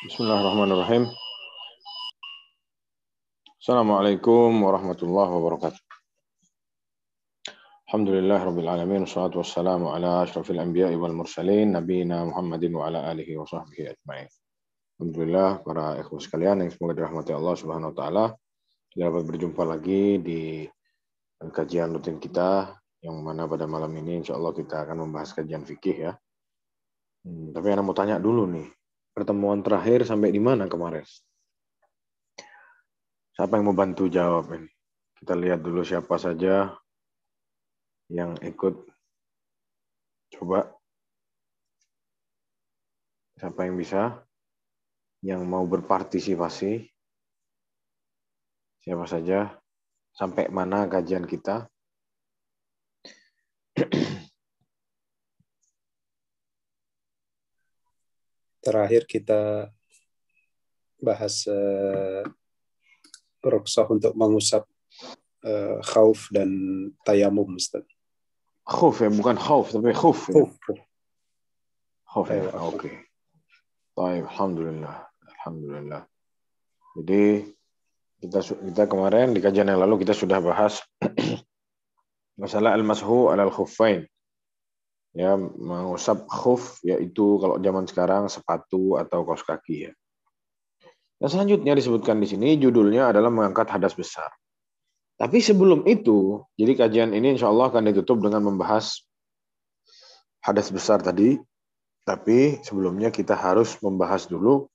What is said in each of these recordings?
Bismillahirrahmanirrahim. Assalamualaikum warahmatullahi wabarakatuh. Alhamdulillahirabbil alamin wassalatu wassalamu ala asyrafil anbiya'i wal mursalin nabiyina Muhammadin wa ala alihi wa sahbihi ajmain. Alhamdulillah para ikhwan sekalian yang semoga dirahmati Allah Subhanahu wa taala. Kita dapat berjumpa lagi di kajian rutin kita yang mana pada malam ini insyaallah kita akan membahas kajian fikih ya. Tapi ana mau tanya dulu nih. Pertemuan terakhir sampai di mana kemarin? Siapa yang mau bantu jawab ini? Kita lihat dulu siapa saja yang ikut. Coba. Siapa yang bisa? Yang mau berpartisipasi? Siapa saja? Sampai mana kajian kita? Terakhir kita bahas rukhsah untuk mengusap khauf dan tayamum, Ustaz. Khuf ya, bukan khauf, tapi khuf ya. Khuf ya, oke. Baik, alhamdulillah. Alhamdulillah. Jadi kita kemarin di kajian yang lalu kita sudah bahas masalah al-mashu alal khuffain. Ya, mengusap khuf yaitu kalau zaman sekarang sepatu atau kaos kaki ya. Dan selanjutnya disebutkan di sini judulnya adalah mengangkat hadas besar. Tapi sebelum itu, jadi kajian ini insya Allah akan ditutup dengan membahas hadas besar tadi. Tapi sebelumnya kita harus membahas dulu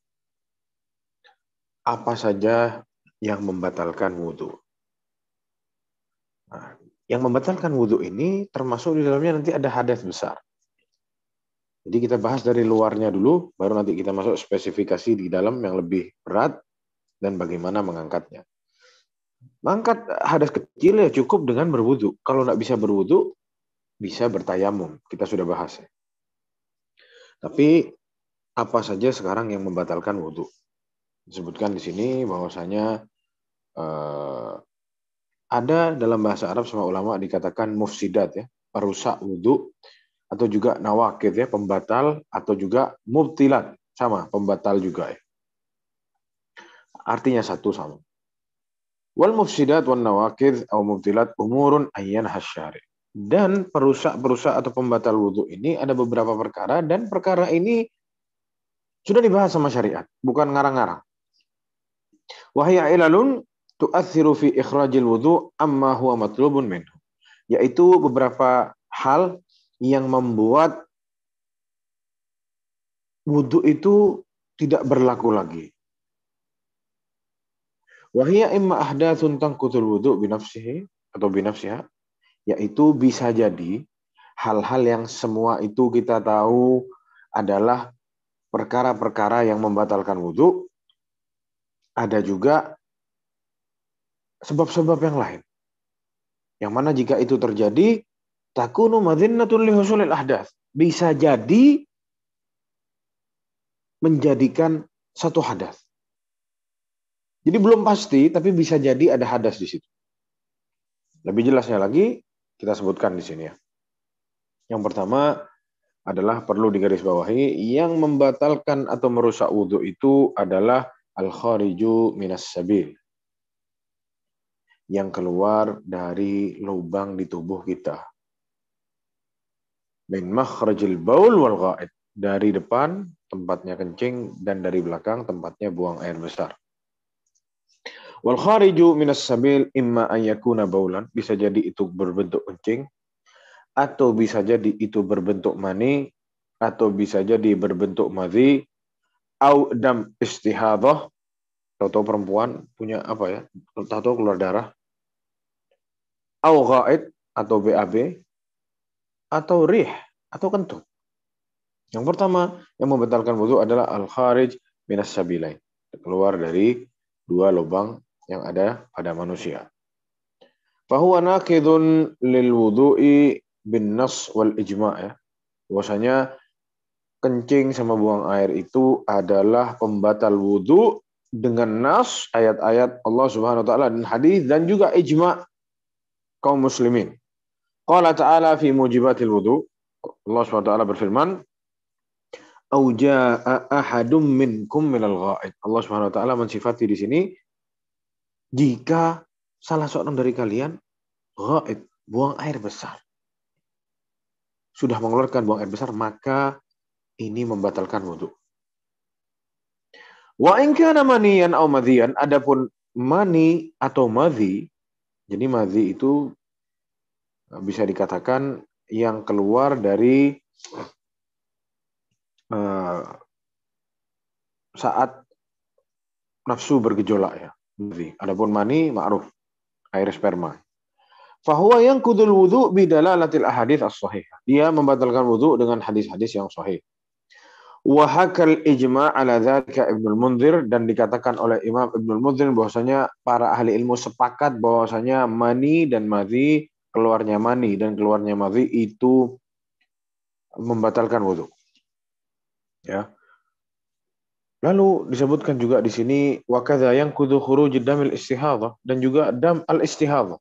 apa saja yang membatalkan wudhu. Nah, yang membatalkan wudhu ini termasuk di dalamnya nanti ada hadas besar. Jadi kita bahas dari luarnya dulu, baru nanti kita masuk spesifikasi di dalam yang lebih berat dan bagaimana mengangkatnya. Mengangkat hadas kecil ya cukup dengan berwudhu. Kalau nggak bisa berwudhu, bisa bertayamum. Kita sudah bahas ya. Tapi apa saja sekarang yang membatalkan wudhu? Disebutkan di sini bahwasanya ada dalam bahasa Arab sama ulama dikatakan mufsidat ya, perusak wudhu, atau juga nawakid ya, pembatal, atau juga mubtilat, sama, pembatal juga ya. Artinya satu sama. Wal mufsidat wan nawakid atau mubtilat umurun ayyan hasyari. Dan perusak atau pembatal wudhu ini ada beberapa perkara, dan perkara ini sudah dibahas sama syariat, bukan ngarang-ngarang. Wahya ilalun tu'athiru fi ikhrajil wudhu amma huwa matlubun minhu. Yaitu beberapa hal yang membuat wudhu itu tidak berlaku lagi. Wahia imma ahdatsun tangkutul wudhu binafsihi atau binafsiha, yaitu bisa jadi hal-hal yang semua itu kita tahu adalah perkara-perkara yang membatalkan wudhu. Ada juga sebab-sebab yang lain. Yang mana jika itu terjadi takunu madhinnatun li husulil ahdath. Bisa jadi menjadikan satu hadas. Jadi belum pasti, tapi bisa jadi ada hadas di situ. Lebih jelasnya lagi, kita sebutkan di sini ya. Yang pertama adalah perlu digarisbawahi, yang membatalkan atau merusak wudhu itu adalah al-khariju minas sabil. Yang keluar dari lubang di tubuh kita. Min makhrajil baul wal ghaid. Dari depan tempatnya kencing dan dari belakang tempatnya buang air besar. Wal khariju minas sabil imma an yakuna baulan, bisa jadi itu berbentuk kencing, atau bisa jadi itu berbentuk mani, atau bisa jadi berbentuk madhi, au dam istihadhah, atau perempuan punya apa ya, atau keluar darah, au ghaid atau BAB, atau rih atau kentut. Yang pertama yang membatalkan wudhu adalah al-kharij minas sabilain, keluar dari dua lubang yang ada pada manusia. Fahuwa naqidun lil wudhu'i bin nas wal ijma' ya. Bahwasanya kencing sama buang air itu adalah pembatal wudhu dengan nas, ayat-ayat Allah Subhanahu wa taala dan hadis, dan juga ijma' kaum muslimin. Qala ta'ala fi mujibatil wudhu. Allah Subhanahu wa taala berfirman, au jaa ahadum minkum minal ghaid. Allah Subhanahu wa taala mensifati di sini jika salah seorang dari kalian ghaid, buang air besar. Sudah mengeluarkan buang air besar, maka ini membatalkan wudu. Wa in kana maniyan aw madhiyan, adapun mani atau madhi, jadi madhi itu bisa dikatakan yang keluar dari saat nafsu bergejolak ya. Adapun mani ma'ruf, air sperma. Fahuwa yang kudul wudu bidalalatil ahadits as-sahihah. Dia membatalkan wudu dengan hadis-hadis yang sahih. Wa hakal ijma' ala dzalika Ibnul Mundzir, dan dikatakan oleh Imam Ibnul Mundzir bahwasanya para ahli ilmu sepakat bahwasanya mani dan madhi, keluarnya mani dan keluarnya madhi itu membatalkan wudu. Ya. Lalu disebutkan juga di sini wa kadza yanqudu khuruj damil istihadhah, dan juga dam al istihadhah.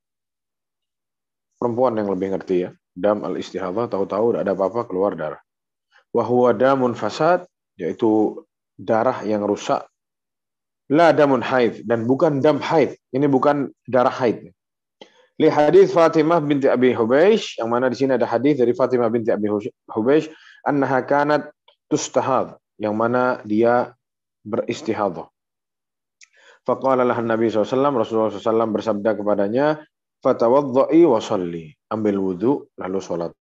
Perempuan yang lebih ngerti ya. Dam al istihadhah, tahu-tahu ada apa-apa keluar darah. Wa huwa damun fasad, yaitu darah yang rusak. La damun haid, dan bukan dam haid. Ini bukan darah haid. Li hadis Fatimah binti Abi Hubeish, yang mana di sini ada hadis dari Fatimah binti Abi Hubeish, annaha kanat tustahad, yang mana dia beristihadhah. Faqala lahan Nabi SAW, Rasulullah SAW bersabda kepadanya, fatawadda'i wa shalli, ambil wudu lalu sholat.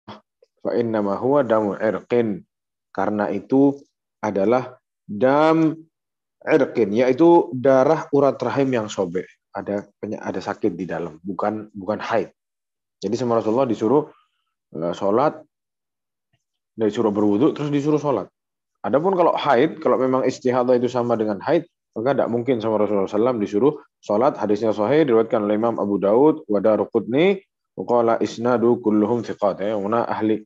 Fa innama huwa damu irqin, karena itu adalah dam irqin, yaitu darah urat rahim yang sobek, ada sakit di dalam, bukan haid. Jadi sama Rasulullah disuruh sholat, disuruh berwudu, terus disuruh sholat. Adapun kalau haid, kalau memang istihadhah itu sama dengan haid, maka tidak mungkin sama Rasulullah SAW disuruh sholat. Hadisnya sahih, diriwayatkan oleh Imam Abu Daud, wa Daruqutni, waqala isnadu kulluhum thiqat. Mana ahli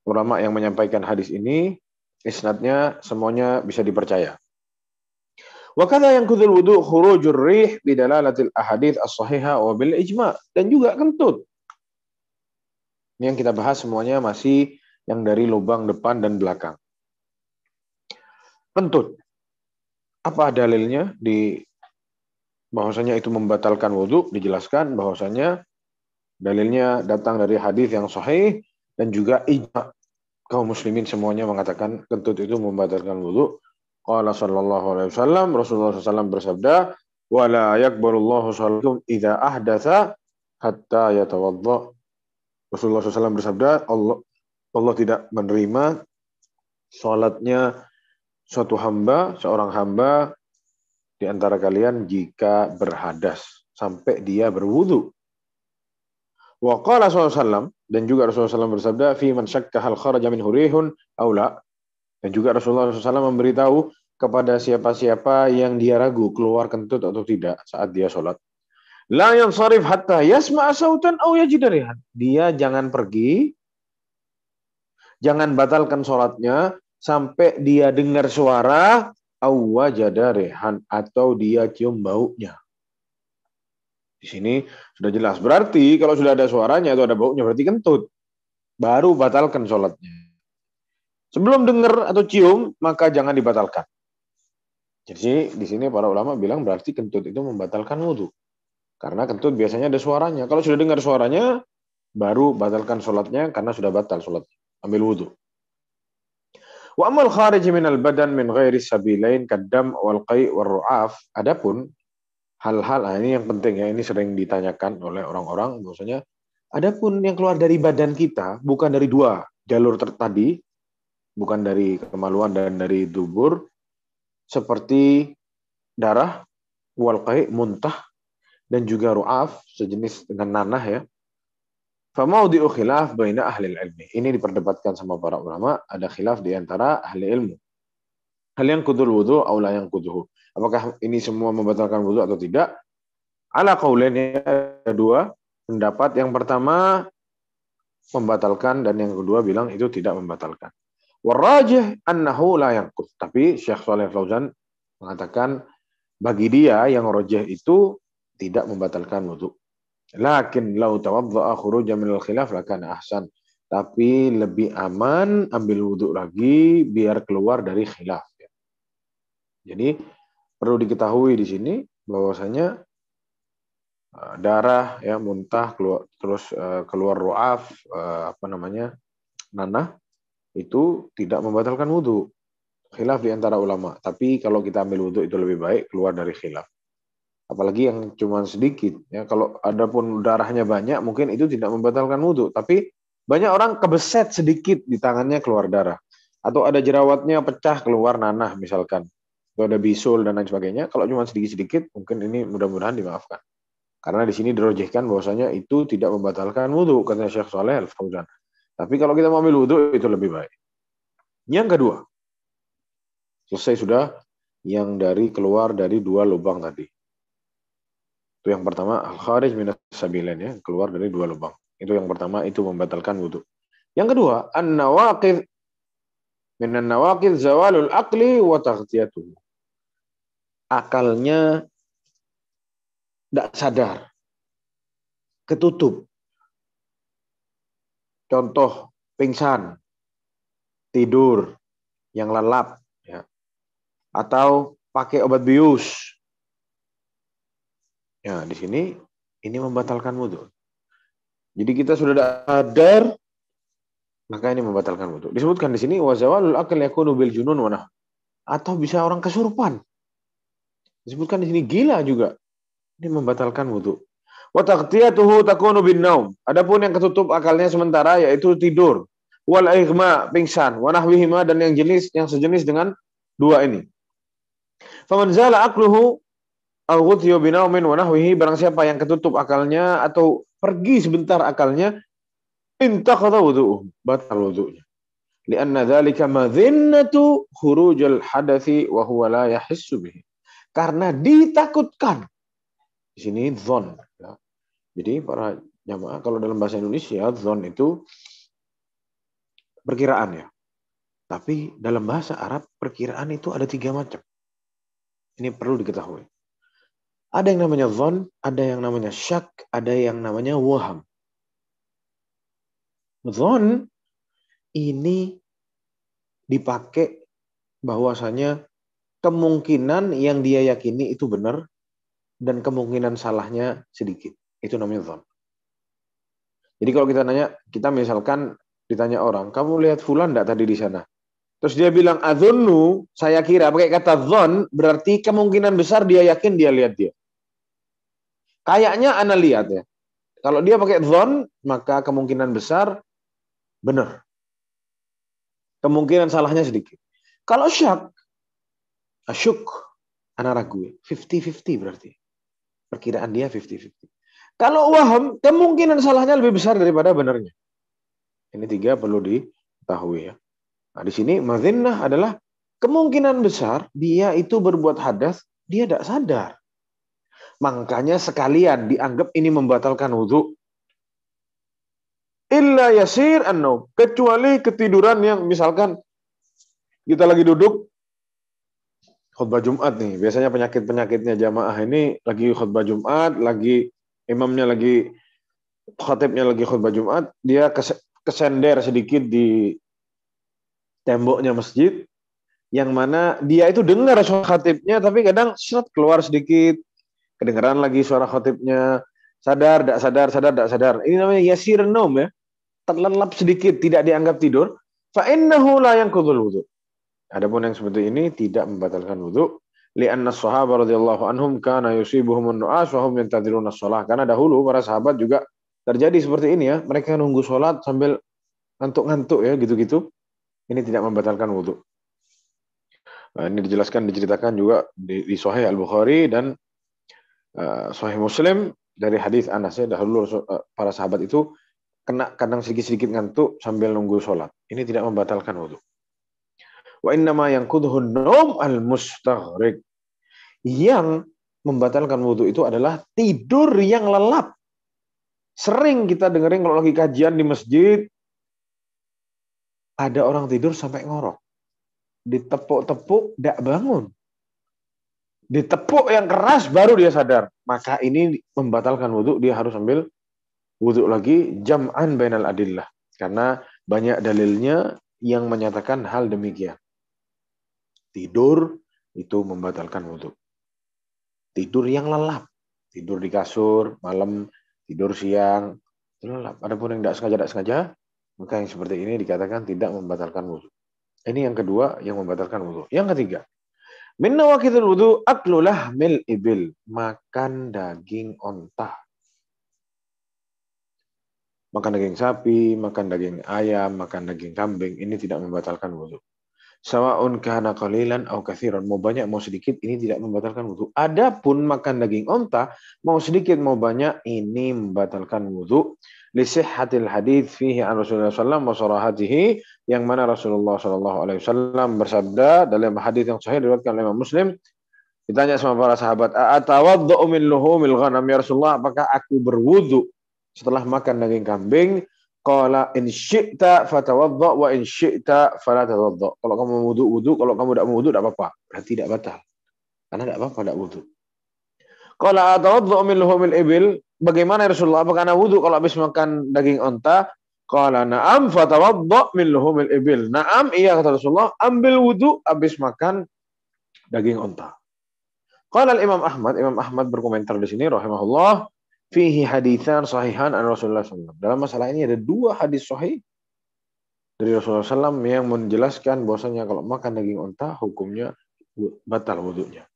ulama yang menyampaikan hadis ini, isnadnya semuanya bisa dipercaya. Wa kadza yanqudul wudu khurujur rih bidalalatil ahadits as-sahihah wa bil ijma', dan juga kentut. Ini yang kita bahas semuanya masih yang dari lubang depan dan belakang. Kentut. Apa dalilnya di bahwasanya itu membatalkan wudu? Dijelaskan bahwasanya dalilnya datang dari hadis yang sahih dan juga ijma' kaum muslimin semuanya mengatakan kentut itu membatalkan wudu. Qala sallallahu alaihi wasallam, Rasulullah SAW bersabda, "Wala yaqbalullahu shalatum idza ahdatsa hatta yatawadda." Rasulullah SAW bersabda, Allah tidak menerima salatnya seorang hamba di antara kalian jika berhadas sampai dia berwudu. Wa qala sallallahu, dan juga Rasulullah SAW bersabda, fi man syakka hal kharaja minhu rihun aw la. Dan juga Rasulullah SAW memberitahu kepada siapa-siapa yang dia ragu keluar kentut atau tidak saat dia sholat, la yansarif hatta yasma'a sautan aw yajida rihan. Dia jangan pergi, jangan batalkan sholatnya sampai dia dengar suara awwajada rehan, atau dia cium baunya. Di sini sudah jelas. Berarti kalau sudah ada suaranya atau ada baunya berarti kentut. Baru batalkan sholatnya. Sebelum dengar atau cium maka jangan dibatalkan. Jadi di sini para ulama bilang berarti kentut itu membatalkan wudu. Karena kentut biasanya ada suaranya. Kalau sudah dengar suaranya baru batalkan sholatnya karena sudah batal sholatnya. Ambil wudu. Wa amal kharij minal badan min ghairi sabilain kaddam wal qai' war ru'af. Adapun hal-hal, ini yang penting ya, ini sering ditanyakan oleh orang-orang bahwasanya adapun yang keluar dari badan kita bukan dari dua jalur tadi, bukan dari kemaluan dan dari dubur, seperti darah, wal qai', muntah, dan juga ru'af, sejenis dengan nanah ya. Famaudi'u khilaf baina ahli ilmi. Ini diperdebatkan sama para ulama, ada khilaf di antara ahli ilmu. Hal yang kudul wudu aw la yang kuduhu. Apakah ini semua membatalkan wudu atau tidak? Ala qaulain, ada dua pendapat. Yang pertama membatalkan dan yang kedua bilang itu tidak membatalkan. Warrajih annahu la yanqud. Tapi Syekh Shalih Fauzan mengatakan bagi dia yang rajih itu tidak membatalkan wudu. Lakin lau tawadda'a khurujan minal khilaf lakana ahsan. Tapi lebih aman ambil wudhu lagi biar keluar dari khilaf. Jadi perlu diketahui di sini bahwasanya darah ya muntah keluar terus keluar ru'af nanah itu tidak membatalkan wudhu. Khilaf di antara ulama. Tapi kalau kita ambil wudhu itu lebih baik keluar dari khilaf. Apalagi yang cuma sedikit. Ya, kalau ada pun darahnya banyak, mungkin itu tidak membatalkan wudhu. Tapi banyak orang kebeset sedikit di tangannya keluar darah. Atau ada jerawatnya pecah keluar nanah misalkan. Atau ada bisul dan lain sebagainya. Kalau cuma sedikit-sedikit, mungkin ini mudah-mudahan dimaafkan. Karena di sini dirojihkan bahwasanya itu tidak membatalkan wudhu, kata Syekh Saleh Al-Fauzan. Tapi kalau kita mau ambil wudhu, itu lebih baik. Yang kedua, selesai sudah yang dari keluar dari dua lubang tadi. Itu yang pertama, al-kharij minas sabilain, ya, keluar dari dua lubang. Itu yang pertama, itu membatalkan wudhu. Yang kedua, an-nawaqidh minan nawaqidh zawalul aqli wa taghtiyatuhu. Akalnya tidak sadar, ketutup. Contoh, pingsan, tidur, yang lelap, ya. Atau pakai obat bius. Ya, di sini ini membatalkan wudhu. Jadi kita sudah sadar, maka ini membatalkan wudhu. Disebutkan di sini wazawalul akal yakunu bil junun wa nahw. Atau bisa orang kesurupan. Disebutkan di sini gila juga. Ini membatalkan wudhu. Wa taghtiyatuhu takunu bin naum. Adapun yang ketutup akalnya sementara yaitu tidur. Wal ighma, pingsan, wa nahwihima, dan yang sejenis dengan dua ini. Faman zala aqluhu aw ghuthiya bi naumin wa nahwihi, barang siapa yang ketutup akalnya atau pergi sebentar akalnya, intaqadha wudhu'uhu, batal wudhu'nya. Lianna dzalika madhinnatu khurujal hadathi wa huwa la yahissu bihi. Karena ditakutkan. Di sini dzon, ya. Jadi para jamaah kalau dalam bahasa Indonesia dzon itu perkiraan, ya. Tapi dalam bahasa Arab perkiraan itu ada 3 macam. Ini perlu diketahui. Ada yang namanya dzon, ada yang namanya syak, ada yang namanya waham. Dzon ini dipakai bahwasanya kemungkinan yang dia yakini itu benar dan kemungkinan salahnya sedikit. Itu namanya dzon. Jadi kalau kita nanya, kita misalkan ditanya orang, kamu lihat fulan enggak tadi di sana? Terus dia bilang adzunnu, saya kira, pakai kata dzon, berarti kemungkinan besar dia yakin dia lihat dia. Kayaknya ana lihat, ya. Kalau dia pakai dzon, maka kemungkinan besar benar. Kemungkinan salahnya sedikit. Kalau syak, asyuk, ana ragu. 50-50 berarti. Perkiraan dia 50-50. Kalau waham, kemungkinan salahnya lebih besar daripada benarnya. Ini 3 perlu diketahui, ya. Nah, di sini madhinnah adalah kemungkinan besar dia itu berbuat hadas, dia tidak sadar. Makanya sekalian dianggap ini membatalkan wudhu. Illa yasir an-naum, kecuali ketiduran yang misalkan kita lagi duduk khutbah Jumat nih. Biasanya penyakit-penyakitnya jamaah ini lagi khutbah Jumat, lagi imamnya lagi, khatibnya lagi khutbah Jumat, dia kesender sedikit di temboknya masjid, yang mana dia itu dengar suara khatibnya, tapi kadang keluar sedikit, kedengaran lagi suara khatibnya, sadar, tidak sadar, sadar, tidak sadar. Ini namanya yasir naum, ya, terlelap sedikit, tidak dianggap tidur. Fa innahu la yanqudhul wudhu. Adapun yang seperti ini tidak membatalkan wudhu. Li'anna as-sahaba radhiyallahu anhum kana yusibuhumun nu'as wa hum yantadhiruna as-shalah. Karena dahulu para sahabat juga terjadi seperti ini, ya. Mereka nunggu sholat sambil ngantuk-ngantuk, ya, gitu-gitu. Ini tidak membatalkan wudhu. Nah, ini diceritakan juga di Sahih Al-Bukhari dan Sahih Muslim dari hadis Anas, ya. Dahulu para sahabat itu kadang sedikit-sedikit ngantuk sambil nunggu sholat. Ini tidak membatalkan wudhu. Wa innama yanqudhun naum al-mustaghriq. Yang membatalkan wudhu itu adalah tidur yang lelap. Sering kita dengerin kalau lagi kajian di masjid, ada orang tidur sampai ngorok. Ditepuk-tepuk, tidak bangun. Ditepuk yang keras, baru dia sadar. Maka ini membatalkan wudhu, dia harus ambil wudhu lagi, jam'an bainal adillah. Karena banyak dalilnya yang menyatakan hal demikian. Tidur itu membatalkan wudhu. Tidur yang lelap. Tidur di kasur, malam, tidur siang, itu lelap. Adapun yang tidak sengaja, maka yang seperti ini dikatakan tidak membatalkan wudhu. Ini yang kedua yang membatalkan wudhu. Yang ketiga, min nawaqidul wudhu aklu lahmil ibil. Makan daging onta. Makan daging sapi, makan daging ayam, makan daging kambing, ini tidak membatalkan wudhu. Sawa'un kana qalilan aw katsiran, mau banyak mau sedikit ini tidak membatalkan wudhu. Adapun makan daging onta, mau sedikit mau banyak ini membatalkan wudhu. Li sihhatil hadits fihi an Rasulullah sallallahu alaihi wasallam wa sarahatihi, yang mana Rasulullah sallallahu alaihi wasallam bersabda dalam hadis yang sahih diriwayatkan oleh Imam Muslim. Ditanya sama para sahabat, "Atawaddu min luhumil ghanam ya Rasulullah, apakah aku berwudu setelah makan daging kambing?" Qala in syi'ta fatawadda wa in syi'ta fala tawadda. Kalau kamu mau wudu, kalau kamu tidak mau wudu tidak apa-apa. Berarti tidak batal. Karena tidak apa-apa tidak wudu. Qala atawadda min luhumil ibil? Bagaimana ya Rasulullah? Apakah ana wudu kalau habis makan daging onta? Qala na'am fatawadda min luhumil ibil. Na'am, iya kata Rasulullah, ambil wudu habis makan daging onta. Qala Imam Ahmad berkomentar di sini rahimahullah, fihi haditsan sahihan an Rasulullah SAW. Dalam masalah ini ada dua hadis sahih dari Rasulullah SAW yang menjelaskan bahwasanya kalau makan daging unta hukumnya batal wudunya.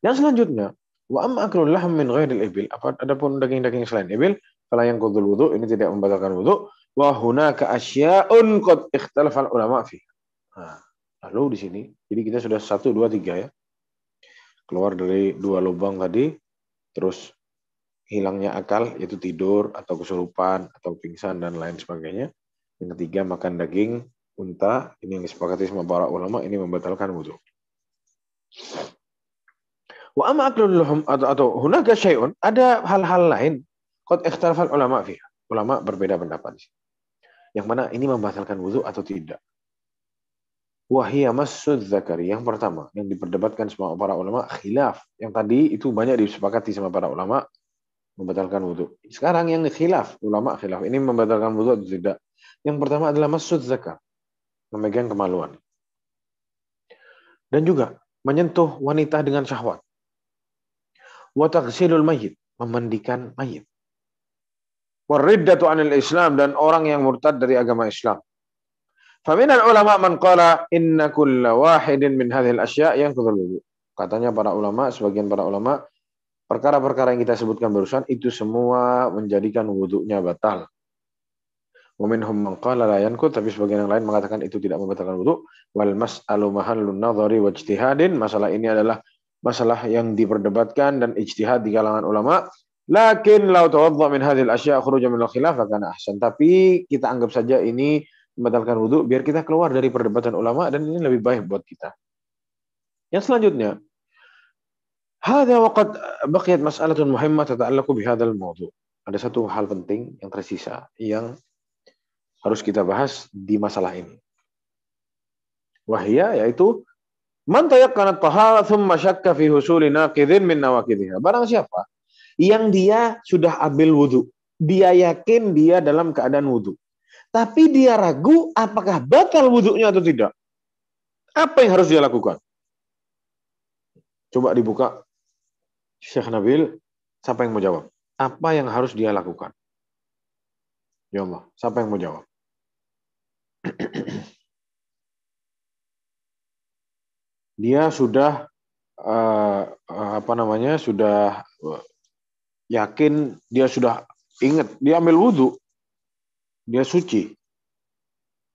Yang selanjutnya, wa amma aklul lahm min ghairil ibil, adapun daging-daging selain ibil, fala yanqudul wudu, ini tidak membatalkan wudu. Wa hunaka asya'un qad ikhtalafa ulama fi. Nah, lalu di sini, jadi kita sudah 1 2 3 ya. Keluar dari 2 lubang tadi, terus hilangnya akal, yaitu tidur atau kesurupan atau pingsan dan lain sebagainya. Yang ketiga, makan daging unta, ini yang disepakati sama para ulama, ini membatalkan wudu. Wa amma aklul luhum atau hunaka syai'un, ada hal-hal lain qad ikhtalafal ulama fiha. Ulama berbeda pendapat. Yang mana ini membatalkan wudu atau tidak. Wahia massud zakari, yang pertama yang diperdebatkan sama para ulama khilaf. Yang tadi itu banyak disepakati sama para ulama membatalkan wudu. Sekarang yang khilaf, ulama khilaf ini membatalkan wudu atau tidak. Yang pertama adalah massud zakar, memegang kemaluan. Dan juga menyentuh wanita dengan syahwat. Wa taghsilul mayyit, memandikan mayit. Wa riddatu 'anil Islam, dan orang yang murtad dari agama Islam. Faminal ulama man qala inna kulla wahidin min hadhil asya' yanqudhul wudu. Katanya para ulama, sebagian para ulama, perkara-perkara yang kita sebutkan barusan itu semua menjadikan wudunya batal. Wa minhum man qala la yanqud, tapi sebagian yang lain mengatakan itu tidak membatalkan wudu. Wal mas'alu mahallun nadhari wa ijtihadin, masalah ini adalah masalah yang diperdebatkan dan ijtihad di kalangan ulama. Lakin law tawadda min hadhil asya' khuruja min al-khilaf kana ahsan. Tapi kita anggap saja ini membatalkan wudu biar kita keluar dari perdebatan ulama dan ini lebih baik buat kita. Yang selanjutnya, hadza waqad baqiyat mas'alatun muhimmah tata'allaqu bihadzal mawdu'. Ada satu hal penting yang tersisa yang harus kita bahas di masalah ini. Wahia, yaitu man tayaqqana at-tahara thumma syakka fi husuli naqidhin min nawaqidhiha. Barang siapa yang dia sudah ambil wudu, dia yakin dia dalam keadaan wudu, tapi dia ragu apakah batal wudhunya atau tidak. Apa yang harus dia lakukan? Coba dibuka. Syekh Nabil, siapa yang mau jawab? Apa yang harus dia lakukan? Ya Allah, siapa yang mau jawab? Dia sudah sudah yakin, dia sudah ingat, dia ambil wudhu, dia suci.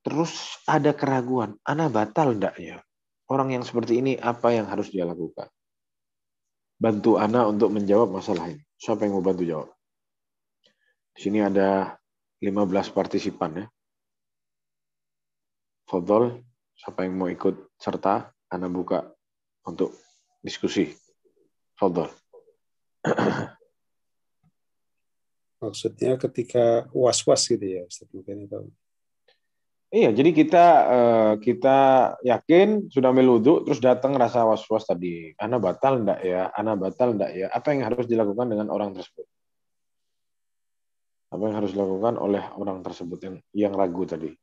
Terus ada keraguan, ana batal enggak ya? Orang yang seperti ini apa yang harus dia lakukan? Bantu ana untuk menjawab masalah ini. Siapa yang mau bantu jawab? Di sini ada 15 partisipan ya. Fadhol, siapa yang mau ikut serta? Ana buka untuk diskusi. Fadhol. Maksudnya ketika was-was gitu ya, Ustaz, mungkin itu. Iya, jadi kita yakin sudah ambil wudhu, terus datang rasa was-was tadi. Ana batal enggak ya? Ana batal enggak ya? Apa yang harus dilakukan dengan orang tersebut? Apa yang harus dilakukan oleh orang tersebut yang ragu tadi?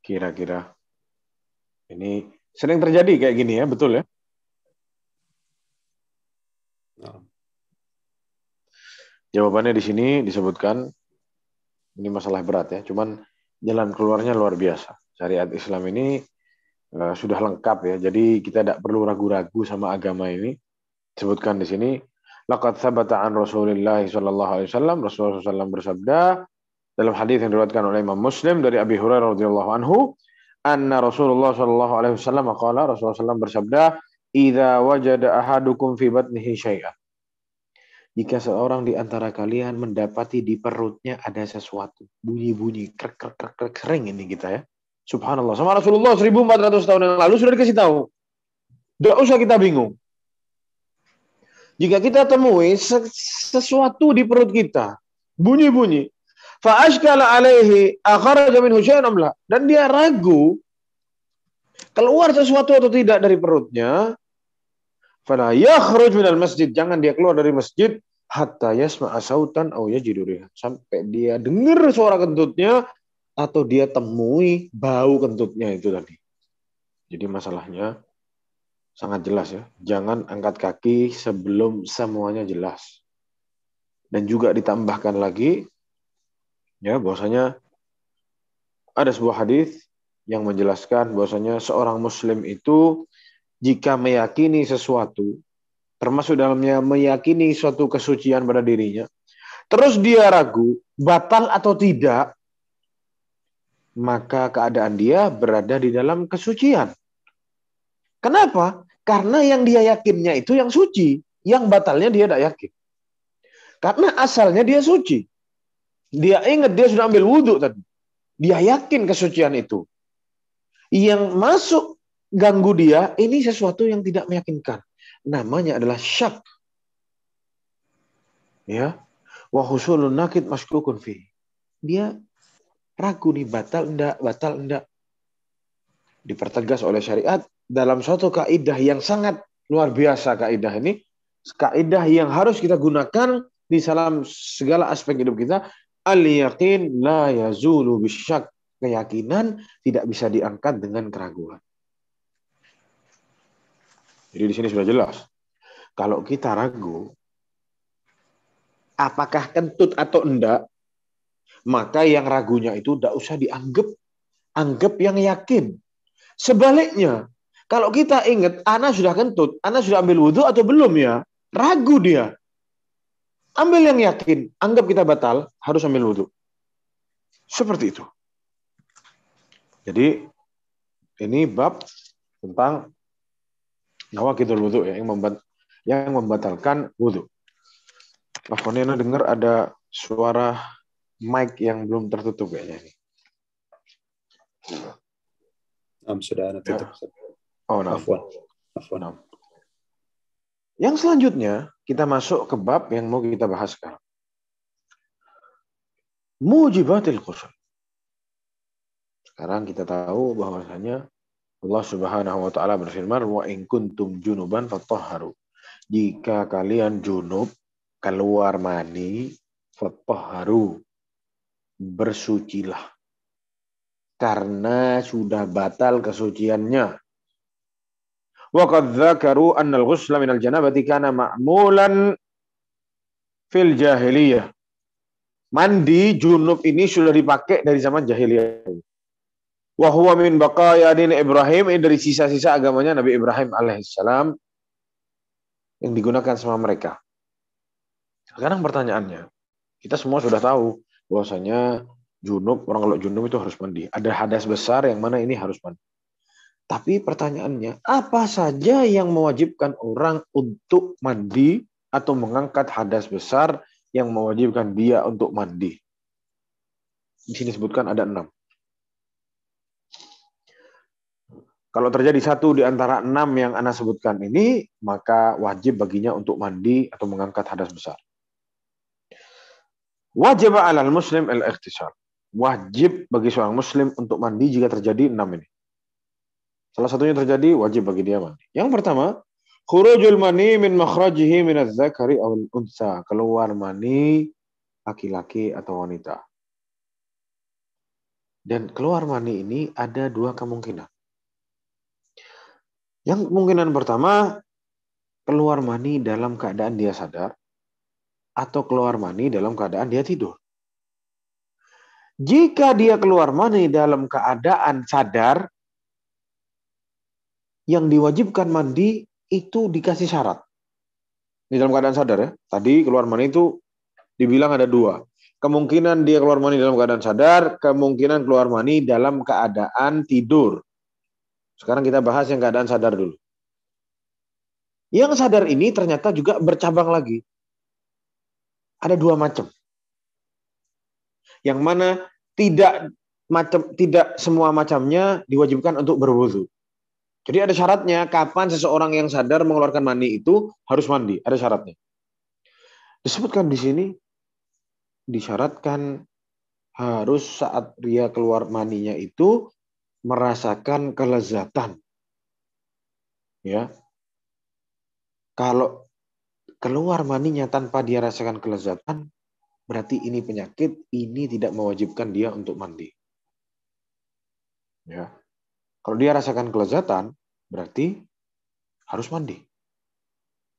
Kira-kira ini sering terjadi kayak gini ya, betul ya? Nah, Jawabannya di sini disebutkan ini masalah berat ya, cuman jalan keluarnya luar biasa. Syariat Islam ini sudah lengkap ya, jadi kita tidak perlu ragu-ragu sama agama ini. Disebutkan di sini, laqad thabata an Rasulillah sallallahu alaihi wasallam, Rasulullah SAW bersabda dalam hadis yang diriwayatkan oleh Imam Muslim dari Abi Hurairah radhiyallahu anhu, anna Rasulullah sallallahu alaihi wasallam qala, Rasulullah SAW bersabda, "Idza wajada ahadukum fi batnihi syai'an." Jika seorang di antara kalian mendapati di perutnya ada sesuatu, bunyi-bunyi, krek krek krek krek, sering ini kita ya. Subhanallah, sama Rasulullah 1400 tahun yang lalu sudah dikasih tahu. Tidak usah kita bingung. Jika kita temui sesuatu di perut kita, bunyi-bunyi, fa ashkala alaihi akhraja minhu syai'an am la, dan dia ragu keluar sesuatu atau tidak dari perutnya, fala yakhruj minal masjid, jangan dia keluar dari masjid hatta yasma'a sautan aw yajidu rihan, sampai dia dengar suara kentutnya atau dia temui bau kentutnya itu tadi. Jadi masalahnya sangat jelas ya. Jangan angkat kaki sebelum semuanya jelas. Dan juga ditambahkan lagi ya bahwasanya ada sebuah hadis yang menjelaskan bahwasanya seorang muslim itu jika meyakini sesuatu, termasuk dalamnya meyakini suatu kesucian pada dirinya, terus dia ragu batal atau tidak, maka keadaan dia berada di dalam kesucian. Kenapa? Karena yang dia yakinnya itu yang suci, yang batalnya dia tidak yakin. Karena asalnya dia suci. Dia ingat dia sudah ambil wudhu tadi. Dia yakin kesucian itu. Yang masuk ganggu dia, ini sesuatu yang tidak meyakinkan. Namanya adalah syak. Ya. Wa husulun nakid masykukun fi. Dia ragu nih, batal enggak. Dipertegas oleh syariat dalam suatu kaidah yang sangat luar biasa. Kaidah ini kaidah yang harus kita gunakan di dalam segala aspek hidup kita. Al-yaqin la yazulu bisyak. Keyakinan tidak bisa diangkat dengan keraguan. Jadi di sini sudah jelas. Kalau kita ragu apakah kentut atau enggak, maka yang ragunya itu tidak usah dianggap, anggap yang yakin. Sebaliknya, kalau kita ingat, ana sudah kentut, ana sudah ambil wudhu atau belum ya, ragu dia. Ambil yang yakin, anggap kita batal, harus ambil wudhu. Seperti itu. Jadi, ini bab tentang nawaqidul wudhu ya, yang membatalkan wudhu. Teleponnya dengar ada suara mic yang belum tertutup kayaknya ini. sudah Anda tutup. Ya. Oh, nah. Afwan. Yang selanjutnya, kita masuk ke bab yang mau kita bahas sekarang. Mujibatil ghusl. Sekarang kita tahu bahwasanya Allah Subhanahu wa taala berfirman, wa in kuntum junuban fatahharu. Jika kalian junub, keluar mani, fatahharu. Bersucilah. Karena sudah batal kesuciannya. Wa qad dzakaru anna al-ghusla min al-janabati kana ma'mulan fil jahiliyah. Mandi junub ini sudah dipakai dari zaman jahiliyah. Wa huwa min baqaya din Ibrahim, ini dari sisa-sisa agamanya Nabi Ibrahim alaihissalam yang digunakan sama mereka. Sekarang pertanyaannya, kita semua sudah tahu bahwasanya junub, orang kalau junub itu harus mandi. Ada hadas besar yang mana ini harus mandi. Tapi pertanyaannya, apa saja yang mewajibkan orang untuk mandi atau mengangkat hadas besar yang mewajibkan dia untuk mandi? Di sini disebutkan ada 6. Kalau terjadi satu di antara 6 yang Anda sebutkan ini, maka wajib baginya untuk mandi atau mengangkat hadas besar. Wajib 'alal muslim al-ightisal. Wajib bagi seorang muslim untuk mandi jika terjadi 6 ini. salah satunya terjadi, wajib bagi dia mandi. Yang pertama, khurujul mani min makhrajihi min az-zakari aw al-unsa, keluar mani laki-laki atau wanita. Dan keluar mani ini ada dua kemungkinan. Yang kemungkinan pertama, keluar mani dalam keadaan dia sadar, atau keluar mani dalam keadaan dia tidur. Jika dia keluar mani dalam keadaan sadar, yang diwajibkan mandi itu dikasih syarat. Ini dalam keadaan sadar ya. Tadi keluar mani itu dibilang ada dua. Kemungkinan dia keluar mani dalam keadaan sadar, kemungkinan keluar mani dalam keadaan tidur. Sekarang kita bahas yang keadaan sadar dulu. Yang sadar ini ternyata juga bercabang lagi. Ada dua macam. Yang mana tidak semua macamnya diwajibkan untuk berwudu. Jadi ada syaratnya kapan seseorang yang sadar mengeluarkan mani itu harus mandi. Ada syaratnya. Disebutkan di sini, disyaratkan harus saat dia keluar maninya itu merasakan kelezatan. Ya. Kalau keluar maninya tanpa dia rasakan kelezatan, berarti ini penyakit, ini tidak mewajibkan dia untuk mandi. Ya. Kalau dia rasakan kelezatan, berarti harus mandi.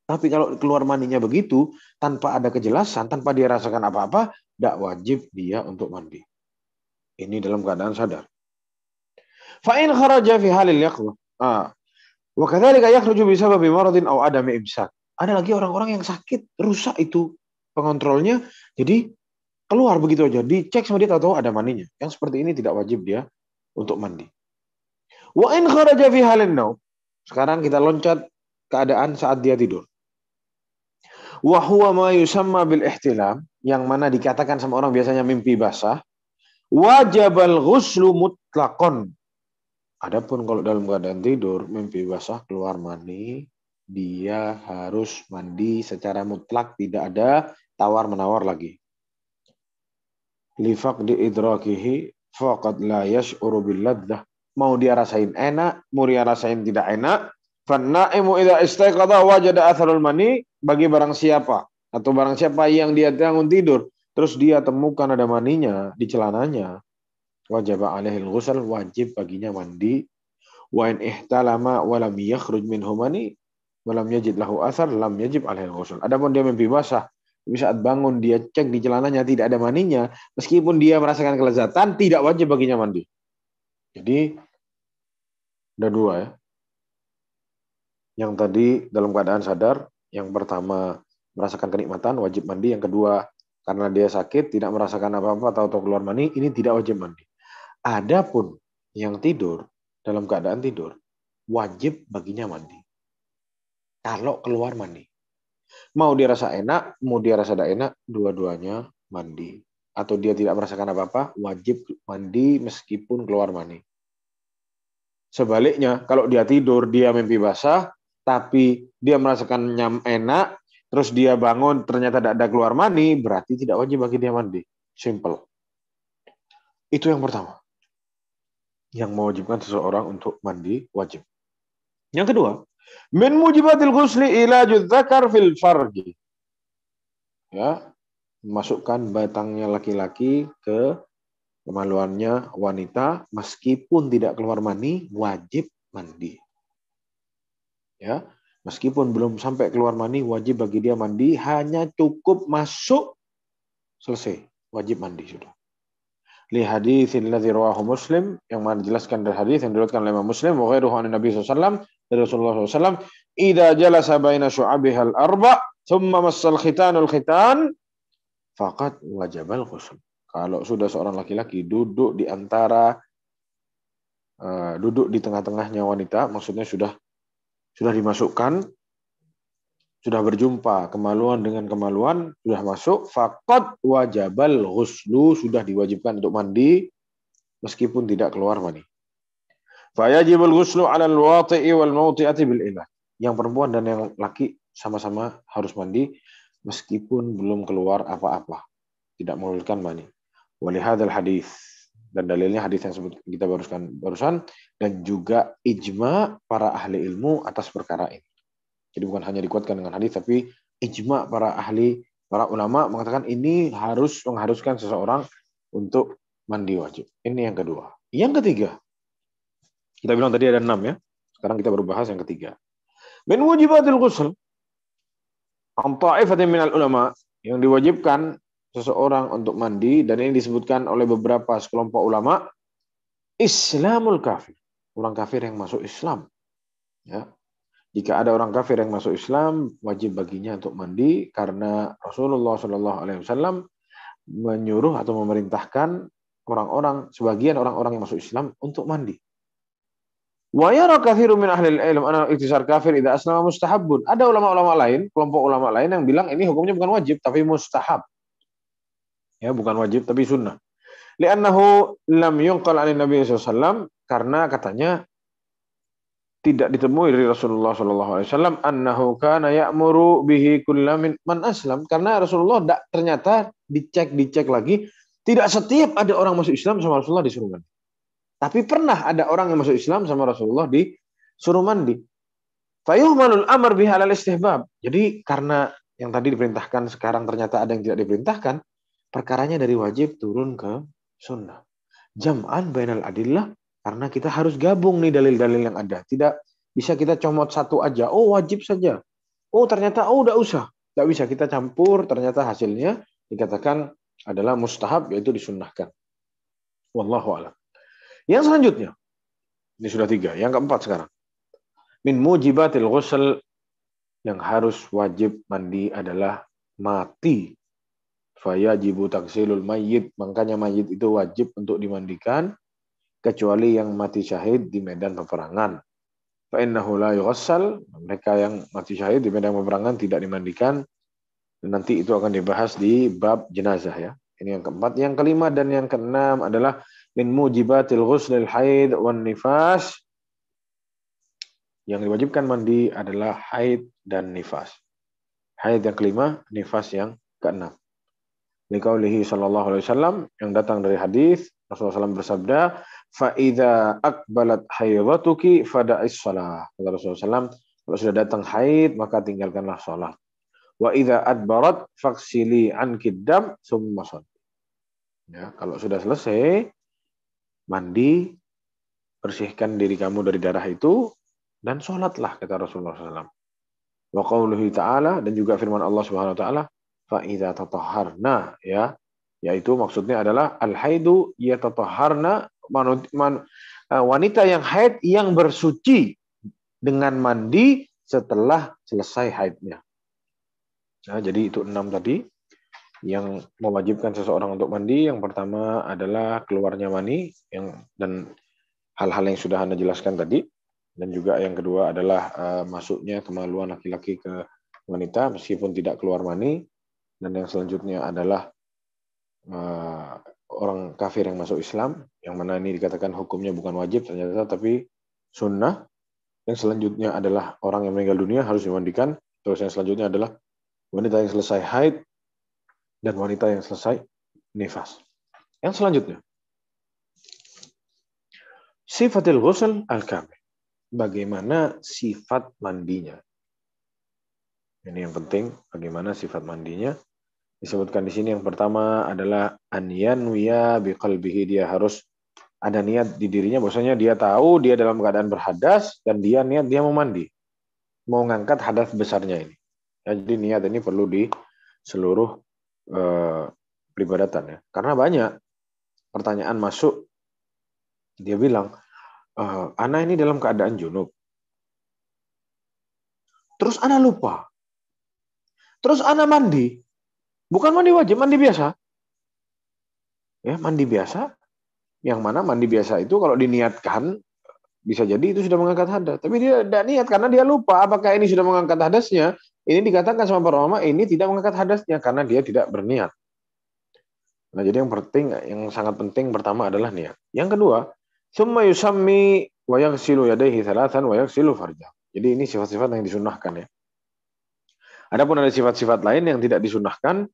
Tapi kalau keluar maninya begitu, tanpa ada kejelasan, tanpa dia rasakan apa-apa, tidak wajib dia untuk mandi. Ini dalam keadaan sadar. Fa'in kharaja fi halil yaqwa. Wa kadzalika yakhruju bisababi maradin aw adami imsak. Ada lagi orang-orang yang sakit, rusak itu pengontrolnya, jadi keluar begitu aja, dicek sama dia tahu ada maninya. Yang seperti ini tidak wajib dia untuk mandi. Wa in kharaja fi halin naum. Sekarang kita loncat keadaan saat dia tidur. Wa huwa ma yusamma bil ihtilam, yang mana dikatakan sama orang biasanya mimpi basah. Wajibal ghuslu mutlaqan. Adapun kalau dalam keadaan tidur, mimpi basah, keluar mani, dia harus mandi secara mutlak, tidak ada tawar-menawar lagi. Li faqdi idrakihi faqad la yash'uru bil laddah. Mau dia rasain enak, mau dia rasain tidak enak. Fannaimu idza istaiqadha wajada atharul mani, bagi barang siapa atau barang siapa yang dia bangun tidur terus dia temukan ada maninya di celananya, wajib alaihil ghusl, wajib baginya mandi. Wa in ihtalama wa lam yakhruj minhu mani wa lam yajid lahu athar lam yajib alaihil ghusl. Adapun dia mimpi basah, di saat bangun dia cek di celananya tidak ada maninya, meskipun dia merasakan kelezatan, tidak wajib baginya mandi. Jadi ada dua ya. Yang tadi dalam keadaan sadar, yang pertama merasakan kenikmatan, wajib mandi. Yang kedua, karena dia sakit, tidak merasakan apa-apa, atau keluar mani, ini tidak wajib mandi. Adapun yang tidur, dalam keadaan tidur, wajib baginya mandi. Kalau keluar mani. Mau dia rasa enak, mau dia rasa tidak enak, dua-duanya mandi. Atau dia tidak merasakan apa-apa, wajib mandi meskipun keluar mani. Sebaliknya, kalau dia tidur, dia mimpi basah, tapi dia merasakan enak, terus dia bangun, ternyata tidak ada keluar mani, berarti tidak wajib bagi dia mandi. Simple. Itu yang pertama. Yang mewajibkan seseorang untuk mandi wajib. Yang kedua, min mujibatil ghusli ilajul dzakar fil farji. Ya, masukkan batangnya laki-laki ke kemaluannya wanita, meskipun tidak keluar mani, wajib mandi. Ya, meskipun belum sampai keluar mani, wajib bagi dia mandi, hanya cukup masuk, selesai, wajib mandi sudah. Li haditsin ladzi rawahu Muslim, yang mana dijelaskan dari hadis yang diriwayatkan oleh Imam Muslim, wa ghairuhu an Nabi sallallahu dari Rasulullah sallallahu, idza jalasa baina syu'abiha al-arba' thumma massal khitanul khitan faqad wajabal ghusl. Kalau sudah seorang laki-laki duduk di antara duduk di tengah-tengahnya wanita, maksudnya sudah dimasukkan, sudah berjumpa kemaluan dengan kemaluan, sudah masuk, faqad wajabal ghuslu, sudah diwajibkan untuk mandi meskipun tidak keluar mani. Fa yajibul ghuslu 'ala al-wati'i wal mawti'ati bil ilah. Yang perempuan dan yang laki sama-sama harus mandi meskipun belum keluar apa-apa, tidak mengeluarkan mani. Walihadzal hadis, Dan dalilnya hadis yang kita barusan dan juga ijma para ahli ilmu atas perkara ini. Jadi bukan hanya dikuatkan dengan hadis, tapi ijma para ulama mengatakan ini mengharuskan seseorang untuk mandi wajib. Ini yang kedua. Yang ketiga, kita bilang tadi ada 6 ya. Sekarang kita baru bahas yang ketiga. Min wajibatil ghusl. An ta'ifatin minal ulama, yang diwajibkan seseorang untuk mandi, dan ini disebutkan oleh beberapa sekelompok ulama, Islamul kafir, orang kafir yang masuk Islam. Ya. Jika ada orang kafir yang masuk Islam, wajib baginya untuk mandi karena Rasulullah SAW menyuruh atau memerintahkan sebagian orang-orang yang masuk Islam untuk mandi. Wa yara katsirun min ahli ilm anna iktisar kafir idza aslama mustahabun. Ada ulama-ulama lain, kelompok ulama lain yang bilang ini hukumnya bukan wajib tapi mustahab. Ya, bukan wajib tapi sunnah. Li'annahu lam yunqal 'an Nabi sallallahu alaihi wasallam, karena katanya tidak ditemui dari Rasulullah sallallahu alaihi wasallam annahu kana ya'muru bihi kullamin man aslam, karena Rasulullah ternyata dicek lagi tidak setiap ada orang masuk Islam sama Rasulullah disuruh mandi. Tapi pernah ada orang yang masuk Islam sama Rasulullah disuruh mandi. Fayuhmalul amr biha 'alal istihbab. Jadi karena yang tadi diperintahkan sekarang ternyata ada yang tidak diperintahkan, perkaranya dari wajib turun ke sunnah. Jam'an bainal adillah, karena kita harus gabung nih dalil-dalil yang ada. Tidak bisa kita comot satu aja. Oh wajib saja. Oh ternyata udah usah. Tidak bisa kita campur. Ternyata hasilnya dikatakan adalah mustahab, yaitu disunnahkan. Wallahu a'lam. Yang selanjutnya, ini sudah 3. Yang keempat sekarang. Min mujibatil ghusl, yang harus wajib mandi adalah mati. Fayajibu taksilul mayyit, makanya mayit itu wajib untuk dimandikan kecuali yang mati syahid di medan peperangan. Fa innahu la yughassal, mereka yang mati syahid di medan peperangan tidak dimandikan. Dan nanti itu akan dibahas di bab jenazah ya. Ini yang keempat. Yang kelima dan yang keenam adalah min mujibatil ghuslil haid wan nifas. Yang diwajibkan mandi adalah haid dan nifas. Haid yang kelima, nifas yang keenam. Liqaulihi sallallahu alaihi wasallam, yang datang dari hadis Rasulullah SAW bersabda, fa idza aqbalat haidatuki fada'is shalah. Kata Rasulullah SAW, kalau sudah datang haid maka tinggalkanlah salat. Wa idza adbarat faghsili anki dam tsumma shalli. Ya, kalau sudah selesai mandi, bersihkan diri kamu dari darah itu dan salatlah, kata Rasulullah SAW. Wa qauluhu ta'ala, dan juga firman Allah Subhanahu wa taala, fa'idha tatahharna, ya, yaitu maksudnya adalah al-haidu yatatahharna, wanita yang haid yang bersuci dengan mandi setelah selesai haidnya. Nah, jadi itu 6 tadi yang mewajibkan seseorang untuk mandi. Yang pertama adalah keluarnya mani, dan hal-hal yang sudah Anda jelaskan tadi, dan juga yang kedua adalah masuknya kemaluan laki-laki ke wanita meskipun tidak keluar mani. Dan yang selanjutnya adalah orang kafir yang masuk Islam, yang mana ini dikatakan hukumnya bukan wajib ternyata tapi sunnah. Yang selanjutnya adalah orang yang meninggal dunia harus dimandikan. Terus yang selanjutnya adalah wanita yang selesai haid dan wanita yang selesai nifas. Yang selanjutnya, sifatil ghusl al-kamil. Bagaimana sifat mandinya? Ini yang penting, bagaimana sifat mandinya. Disebutkan di sini yang pertama adalah an yanwiya biqalbihi, dia harus ada niat di dirinya, bahwasanya dia tahu dia dalam keadaan berhadas dan dia niat dia mau mandi, mau ngangkat hadas besarnya ini. Ya, jadi niat ini perlu di seluruh peribadatan ya. Karena banyak pertanyaan masuk, dia bilang, ana ini dalam keadaan junub, terus ana lupa, terus ana mandi, bukan mandi wajib, mandi biasa. Ya, mandi biasa. Yang mana mandi biasa itu kalau diniatkan bisa jadi itu sudah mengangkat hadas. Tapi dia tidak niat karena dia lupa apakah ini sudah mengangkat hadasnya. Ini dikatakan sama para ulama ini tidak mengangkat hadasnya karena dia tidak berniat. Nah, jadi yang sangat penting pertama adalah niat. Yang kedua, summa yusammi wa yaghsilu yadayhi thalathan wa yaghsilu farjah. Jadi ini sifat-sifat yang disunnahkan ya. Adapun ada sifat-sifat lain yang tidak disunnahkan,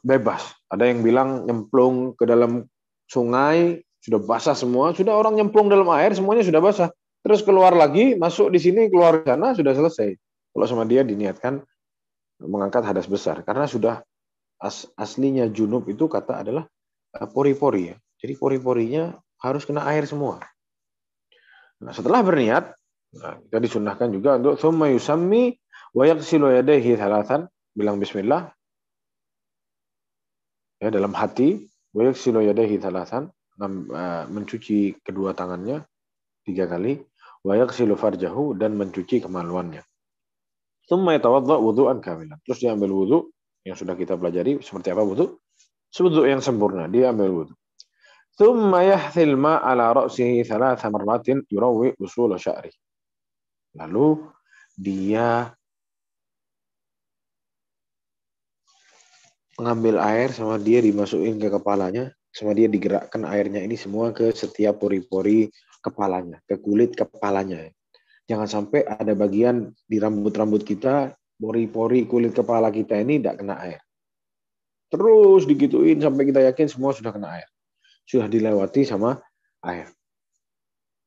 bebas. Ada yang bilang nyemplung ke dalam sungai sudah basah semua, sudah orang nyemplung dalam air, semuanya sudah basah. Terus keluar lagi, masuk di sini, keluar di sana, sudah selesai. Kalau sama dia diniatkan mengangkat hadas besar. Karena sudah aslinya junub itu kata adalah pori-pori ya. Jadi pori-porinya harus kena air semua. Nah, setelah berniat, kita disunahkan juga untuk thumma yusammi wa yaghsilu yadayhi thalathan, bilang bismillah ya dalam hati, wa yaghsilu yadayhi thalathan, mencuci kedua tangannya 3 kali, wa yaghsilu farjahu, dan mencuci kemaluannya. Thumma yatawadda wudu'an kamilan. Terus dia ambil wudu yang sudah kita pelajari seperti apa wudu? Wudu yang sempurna, dia ambil wudu. Thumma yahthil ma ala ra'sihi 3 marratin yurawwi usul sya'ri. Lalu dia mengambil air sama dia dimasukin ke kepalanya, sama dia digerakkan airnya ini semua ke setiap pori-pori kepalanya, ke kulit kepalanya. Jangan sampai ada bagian di rambut-rambut kita, pori-pori kulit kepala kita ini tidak kena air. Terus digituin sampai kita yakin semua sudah kena air. Sudah dilewati sama air.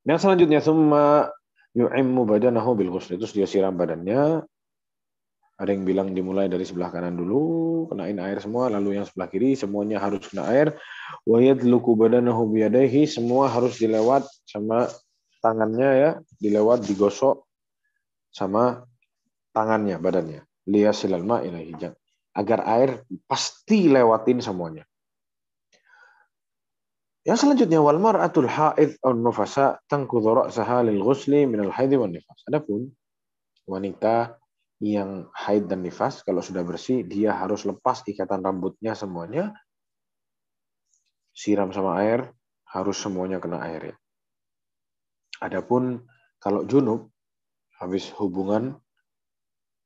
Yang selanjutnya, summa yu'immu badanahu bil ghusl. Terus dia siram badannya. Ada yang bilang dimulai dari sebelah kanan dulu, kenain air semua, lalu yang sebelah kiri semuanya harus kena air. Wa yadluku badanahu biyadaihi, semua harus dilewat sama tangannya ya, dilewat digosok sama tangannya, badannya. Liyasilal ma ilaihi, agar air pasti lewatin semuanya. Yang selanjutnya, wal mar'atul haid aw nufasa tanqudhu ra'saha lil ghusli min al haid wan nifas. Adapun wanita yang haid dan nifas, kalau sudah bersih, dia harus lepas ikatan rambutnya semuanya, siram sama air, harus semuanya kena air ya. Adapun kalau junub, habis hubungan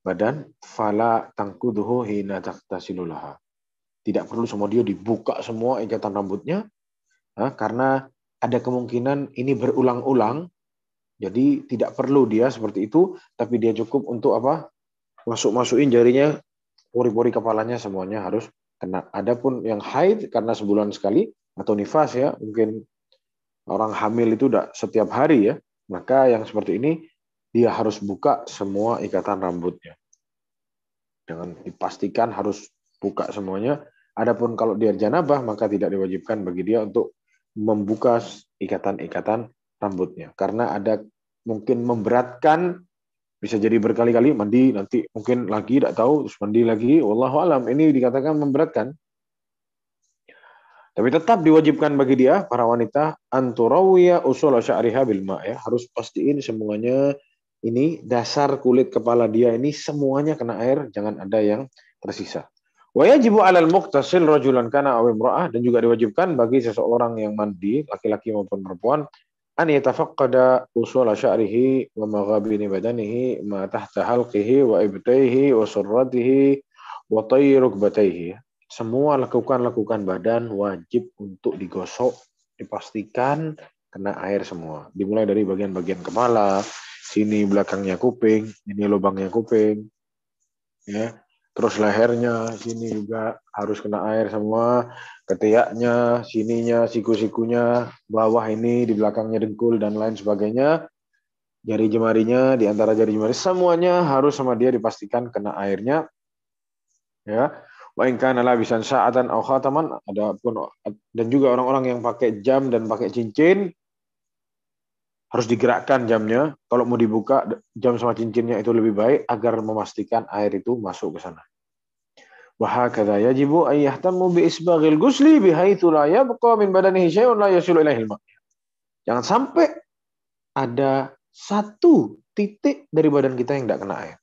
badan, fala tanqudhu hina taqtasilu laha. Tidak perlu semua dia dibuka semua ikatan rambutnya, karena ada kemungkinan ini berulang-ulang, jadi tidak perlu dia seperti itu, tapi dia cukup untuk apa? Masukin jarinya, pori-pori kepalanya semuanya harus kena. Adapun yang haid karena sebulan sekali, atau nifas ya, mungkin orang hamil itu udah setiap hari ya, maka yang seperti ini dia harus buka semua ikatan rambutnya. Jangan dipastikan harus buka semuanya. Adapun kalau dia janabah, maka tidak diwajibkan bagi dia untuk membuka ikatan-ikatan rambutnya. Karena ada mungkin memberatkan, bisa jadi berkali-kali mandi, nanti mungkin lagi tidak tahu, terus mandi lagi, wallahu alam, ini dikatakan memberatkan. Tapi tetap diwajibkan bagi dia, para wanita, anturawiya usul sya'riha bil ma', ya, harus pastiin semuanya ini dasar kulit kepala dia ini semuanya kena air, jangan ada yang tersisa. Wa yajibu 'alal muqtasil rajulan kana aw imra'ah, dan juga diwajibkan bagi seseorang yang mandi, laki-laki maupun perempuan, an yatafaqqada usul sya'rihi wa maghabini badanihi ma tahta halqihi wa ibtaihi wa surratihi wa tayyi rukbatayhi. Semua lakukan badan wajib untuk digosok, dipastikan kena air semua. Dimulai dari bagian-bagian kepala, sini belakangnya kuping, ini lubangnya kuping, ya. Terus lehernya, sini juga harus kena air semua, ketiaknya, sininya, siku-sikunya, bawah ini, di belakangnya dengkul, dan lain sebagainya. Jari jemarinya, di antara jari jemari, semuanya harus sama dia dipastikan kena airnya. Ya. Wa in kana labisan sa'atan aw khataman, adapun dan juga orang-orang yang pakai jam dan pakai cincin harus digerakkan jamnya. Kalau mau dibuka jam sama cincinnya itu lebih baik agar memastikan air itu masuk ke sana. Wa hakadha yajibu an yahtammu bi isbaghil ghusli bihaitsu la yabqa min badanihi syai'un la yasilu ilaihi al-ma'. Jangan sampai ada satu titik dari badan kita yang tidak kena air.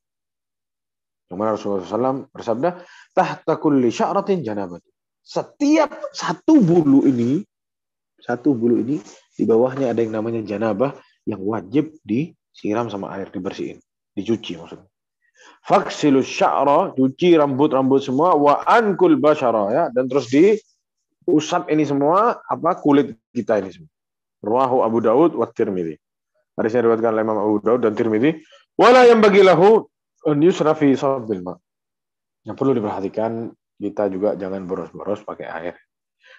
Kemudian Rasulullah SAW bersabda, tahta kulli sya'ratin janabat. Setiap satu bulu ini, di bawahnya ada yang namanya janabah yang wajib disiram sama air, dibersihin, dicuci maksudnya. Faksilu sya'ra, cuci rambut-rambut semua, wa ankul basyara, ya, dan terus diusap ini semua kulit kita ini semua. Rawahu Abu Daud wa Tirmidzi. Hadisnya diriwayatkan oleh Imam Abu Daud dan Tirmidzi. Wala yang bagilahu yusrafi sabbil ma. Yang perlu diperhatikan, kita juga jangan boros-boros pakai air.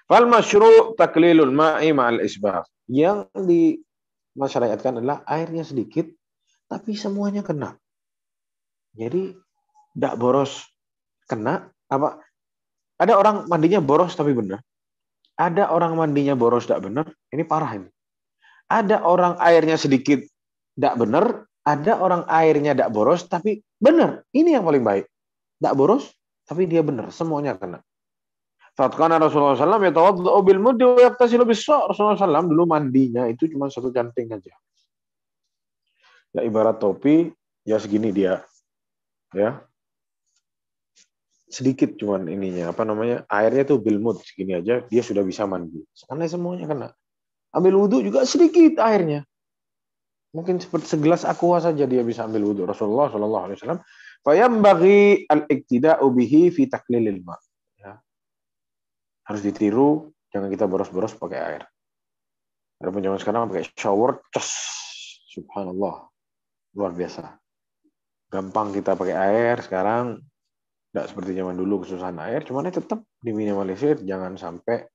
Fal masyru' taklilul ma'i ma'al isbagh. Yang dimasyariatkan adalah airnya sedikit tapi semuanya kena. Jadi tidak boros kena apa? Ada orang mandinya boros tapi benar. Ada orang mandinya boros tidak benar. Ini parah ini. Ada orang airnya sedikit tidak benar. Ada orang airnya tidak boros tapi benar. Ini yang paling baik. Tidak boros tapi dia benar. Semuanya kena. Fatkana Rasulullah SAW ya tawaddu bil muddi wa yaqtasilu bis Rasulullah SAW dulu mandinya itu cuma satu canting aja. Ya ibarat topi ya segini dia. Ya. Sedikit cuman ininya apa namanya? Airnya tuh bil mud segini aja dia sudah bisa mandi. Karena semuanya kena. Ambil wudhu juga sedikit airnya. Mungkin seperti segelas aqua saja dia bisa ambil wudhu. Rasulullah SAW fayambaghi al-iktida'u bihi fi taklilil ma. Ya. Harus ditiru, jangan kita boros-boros pakai air. Adapun zaman sekarang pakai shower, cas, subhanallah, luar biasa. Gampang kita pakai air sekarang, tidak seperti zaman dulu kesusahan air, cuman tetap diminimalisir, jangan sampai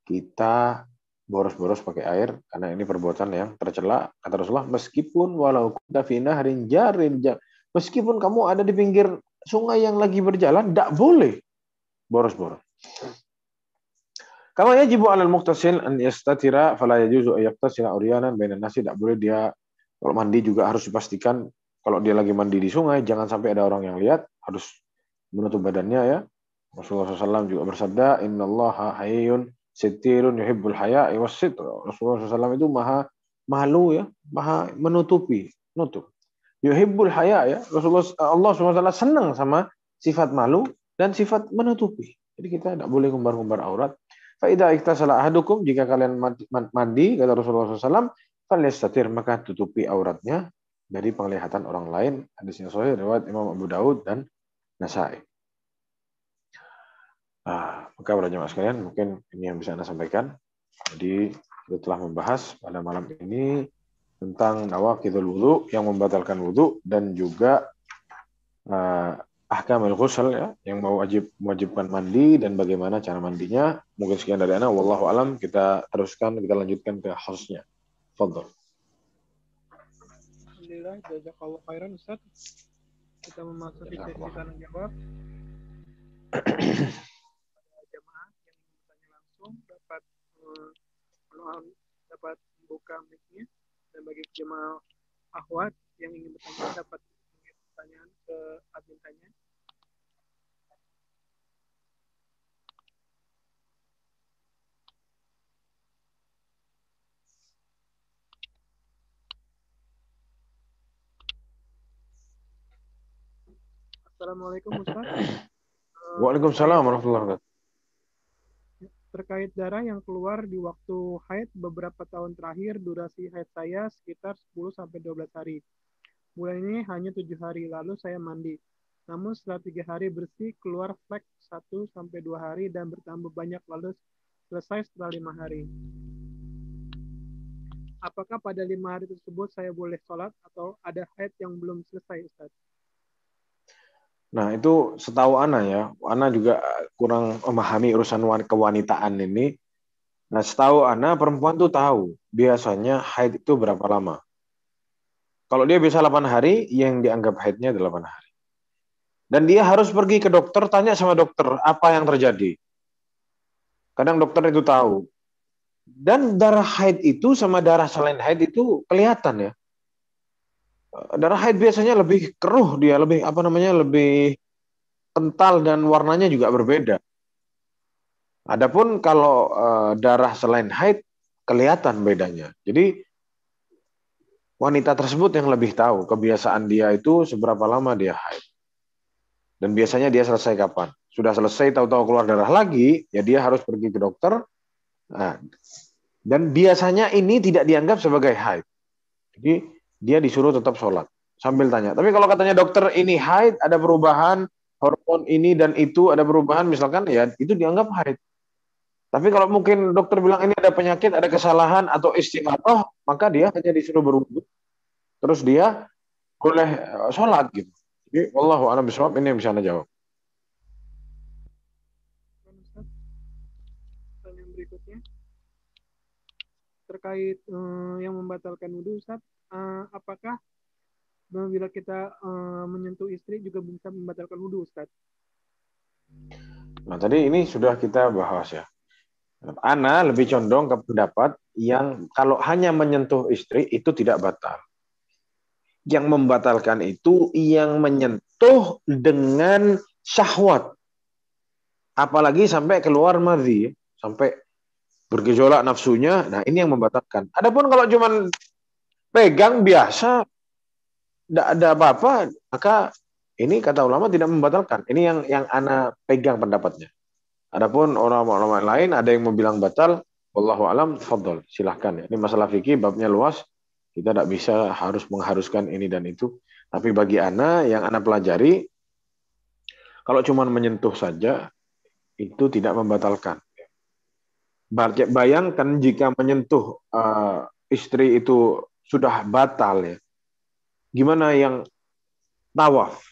kita boros-boros pakai air, karena ini perbuatan yang tercela. Kata Rasulullah, meskipun walau kunta fi nahrin jarin, meskipun kamu ada di pinggir sungai yang lagi berjalan, tidak boleh boros-boros. Kama yajibu 'alal muqtasil an yastatira fala yajuzu an yaqtasila uryanan bainan nasi. Tidak boleh dia kalau mandi juga harus dipastikan kalau dia lagi mandi di sungai jangan sampai ada orang yang lihat, harus menutup badannya ya. Rasulullah SAW juga bersabda, innallaha hayyun sitirun yuhibbul haya'i was-sitr. Rasulullah SAW itu maha malu ya, maha menutupi, nutup. Yuhibbul haya ya. Allah SWT senang sama sifat malu dan sifat menutupi. Jadi kita tidak boleh ngumbar-ngumbar aurat. Faidah iktasala ahadukum, jika kalian mandi, kata Rasulullah SAW, falyastatir, maka tutupi auratnya dari penglihatan orang lain. Hadisnya sahih riwayat Imam Abu Daud dan Nasai. Maka para jemaah sekalian, mungkin ini yang bisa Anda sampaikan. Jadi kita telah membahas pada malam ini tentang nawaqidul wudu, yang membatalkan wudu, dan juga ahkamul ghusl ya, yang mewajibkan mandi dan bagaimana cara mandinya. Mungkin sekian dari ana, wallahu alam. Kita teruskan, kita lanjutkan ke hostnya. Fadhol. Alhamdulillah, jazakallahu khairan Ustaz. Kita memasuki sesi tanya jawab. Jemaah yang ingin bertanya langsung dapat membuka mic-nya, dan bagi jemaah akhwat yang ingin bertanya dapat mengirim pertanyaan ke admin tanya. Assalamualaikum Ustaz. Waalaikumsalam warahmatullahi wabarakatuh. Terkait darah yang keluar di waktu haid beberapa tahun terakhir, durasi haid saya sekitar 10-12 hari. Mulainya hanya 7 hari, lalu saya mandi. Namun setelah 3 hari bersih, keluar flek 1-2 hari dan bertambah banyak, lalu selesai setelah 5 hari. Apakah pada 5 hari tersebut saya boleh sholat atau ada haid yang belum selesai, Ustaz? Nah, itu setahu Ana ya. Ana juga kurang memahami urusan kewanitaan ini. Nah, setahu Ana, perempuan tuh tahu biasanya haid itu berapa lama. Kalau dia bisa 8 hari, yang dianggap haidnya 8 hari. Dan dia harus pergi ke dokter, tanya sama dokter apa yang terjadi. Kadang dokter itu tahu. Dan darah haid itu sama darah selain haid itu kelihatan ya. Darah haid biasanya lebih keruh, dia lebih lebih kental dan warnanya juga berbeda. Adapun kalau darah selain haid kelihatan bedanya. Jadi wanita tersebut yang lebih tahu kebiasaan dia itu seberapa lama dia haid. Dan biasanya dia selesai kapan. Sudah selesai tahu-tahu keluar darah lagi, ya dia harus pergi ke dokter. Nah, dan biasanya ini tidak dianggap sebagai haid. Jadi dia disuruh tetap sholat sambil tanya. Tapi kalau katanya dokter ini haid, ada perubahan hormon ini dan itu, ada perubahan misalkan, ya itu dianggap haid. Tapi kalau mungkin dokter bilang ini ada penyakit, ada kesalahan atau istiqathah, maka dia hanya disuruh berwudu, terus dia boleh sholat gitu. Jadi wallahu a'lam bishawab, ini yang bisa Anda jawab. pertanyaan berikutnya terkait yang membatalkan wudhu, Ustaz. Apakah bila kita menyentuh istri juga bisa membatalkan wudhu, Ustaz? Nah, tadi ini sudah kita bahas ya. Ana lebih condong ke pendapat yang kalau hanya menyentuh istri itu tidak batal. Yang membatalkan itu yang menyentuh dengan syahwat. Apalagi sampai keluar madhi, sampai bergejolak nafsunya. Nah, ini yang membatalkan. Adapun kalau cuma pegang biasa, tidak ada apa-apa, maka ini kata ulama tidak membatalkan. Ini yang ana pegang pendapatnya. Adapun orang-orang lain ada yang mau bilang batal, wallahu alam, fadl, silahkan ya. Ini masalah fikih, babnya luas, kita tidak bisa mengharuskan ini dan itu. Tapi bagi ana yang ana pelajari, kalau cuma menyentuh saja itu tidak membatalkan. Bayangkan jika menyentuh istri itu sudah batal ya. Gimana yang tawaf?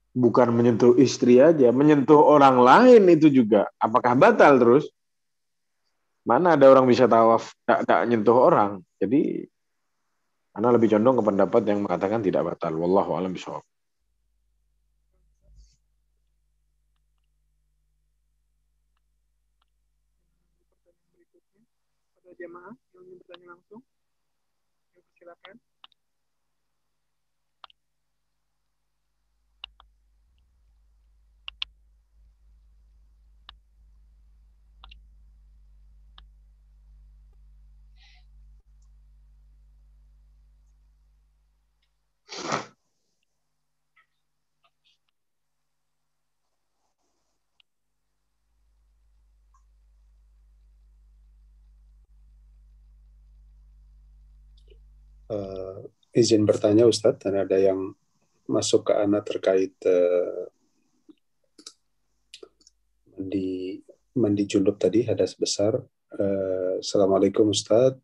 Bukan menyentuh istri aja, menyentuh orang lain itu juga. Apakah batal terus? Mana ada orang bisa tawaf tidak nyentuh orang. Jadi, Anda lebih condong ke pendapat yang mengatakan tidak batal. Wallahu a'lam bishawab. Pertanyaan berikutnya pada jamaah yang ingin bertanya langsung, silakan. Izin bertanya Ustadz, dan ada yang masuk ke Ana terkait mandi junub tadi, hadas besar. Assalamualaikum Ustadz,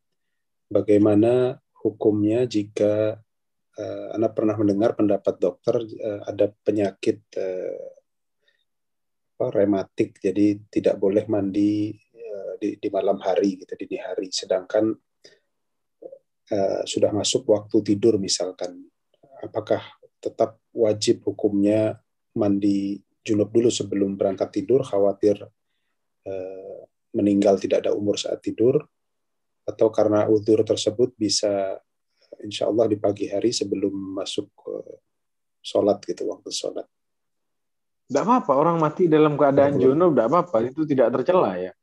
bagaimana hukumnya jika Ana pernah mendengar pendapat dokter ada penyakit rematik, jadi tidak boleh mandi di malam hari, gitu, dini hari, sedangkan sudah masuk waktu tidur misalkan, apakah tetap wajib hukumnya mandi junub dulu sebelum berangkat tidur, khawatir meninggal tidak ada umur saat tidur, atau karena uzur tersebut bisa insya Allah di pagi hari sebelum masuk sholat gitu, waktu sholat. Tidak apa-apa, orang mati dalam keadaan junub, tidak apa-apa, itu tidak tercela ya.